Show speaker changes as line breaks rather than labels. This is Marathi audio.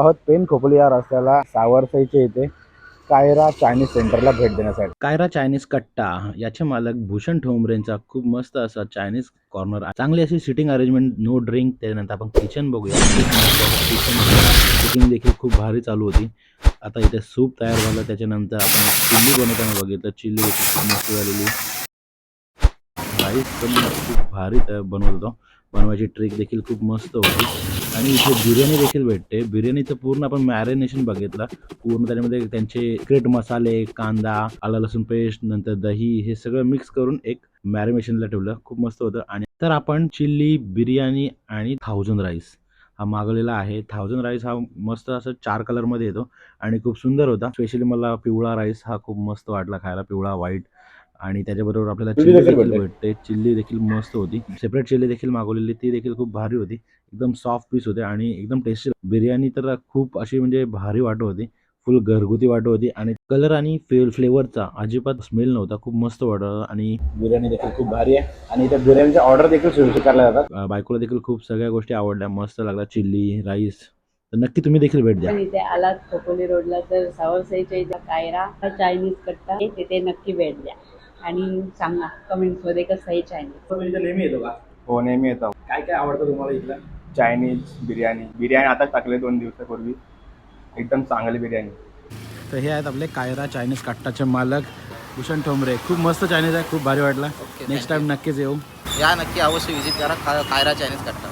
आहोत पेन खोपोली या रस्त्याला सावरसाईच्या इथे कायरा चायनीज सेंटरला भेट देण्यासाठी. कायरा चायनीज कट्टा याचे मालक भूषण ठोंबरेंचा खूप मस्त असा चायनीज कॉर्नर आहे. चांगली अशी सिटिंग अरेंजमेंट, नो ड्रिंक. त्यानंतर आपण किचन बघूया. कुकिंग देखील खूप भारी चालू होती. आता इथे सूप तयार झालं, त्याच्यानंतर आपण चिल्ली बनवताना बघितलं. चिल्ली देखील खूप मस्त झालेली. राईस पण खूप भारी बनवत होतो. बनवायची ट्रिक देखील खूप मस्त होती. आणि इथे बिर्याणी देखील भेटते. बिर्याणीचं पूर्ण आपण मॅरिनेशन बघितलं. पूर्ण त्याच्यामध्ये त्यांचे सिक्रेट मसाले, कांदा, आलं लसूण पेस्ट, नंतर दही, हे सगळं मिक्स करून एक मॅरिनेशनला ठेवलं. खूप मस्त होतं. आणि तर आपण चिल्ली, बिर्याणी आणि 1000 राईस हा मागवलेला आहे. 1000 राईस हा मस्त असं 4 कलरमध्ये येतो आणि खूप सुंदर होता. स्पेशली मला पिवळा राईस हा खूप मस्त वाटला खायला, पिवळा व्हाईट. आणि त्याच्याबरोबर आपल्याला चिल्ली देखील भेटते. चिल्ली देखील मस्त होती. सेपरेट चिल्ली देखील मागवलेली, ती देखील खूप भारी होती. एकदम सॉफ्ट पीस होते आणि एकदम टेस्टी. बिर्याणी तर खूप अशी म्हणजे भारी वाटत होती. फुल घरगुती वाटत होती आणि कलर आणि फ्लेवरचा अजिबात स्मेल नव्हता. खूप मस्त वाटत आणि बिर्याणी देखील खूप भारी आहे. आणि त्या बिर्याणीच्या ऑर्डर देखील सुरू करायला जातात. बायकोला देखील खूप सगळ्या गोष्टी आवडल्या, मस्त लागला चिल्ली, राईस. तर नक्की तुम्ही देखील भेट द्या.
पण इथे आलात खोपोली रोडला तर सावरसाईच्या इथे कायरा चायनीज कट्टा आहे, तिथे नक्की भेट द्या आणि सांगा कमेंट्स मध्ये कसं आहे चायनीज.
तुम्ही इथे नेहमी येतो का? हो, नेहमी येतो. काय काय आवडतं तुम्हाला इथलं? चायनीज, बिर्याणी आताच टाकले 2 दिवसापूर्वी. एकदम चांगली बिर्याणी. तर हे आहेत आपले कायरा चायनीज कट्टाचे मालक भूषण ठोंबरे. खूप मस्त चायनीज आहे, खूप भारी वाटला.
Okay,
next
thank you.
टाइम नक्कीच येऊ.
या नक्की अवश्य विजिट करा कायरा चायनीज कट्टा.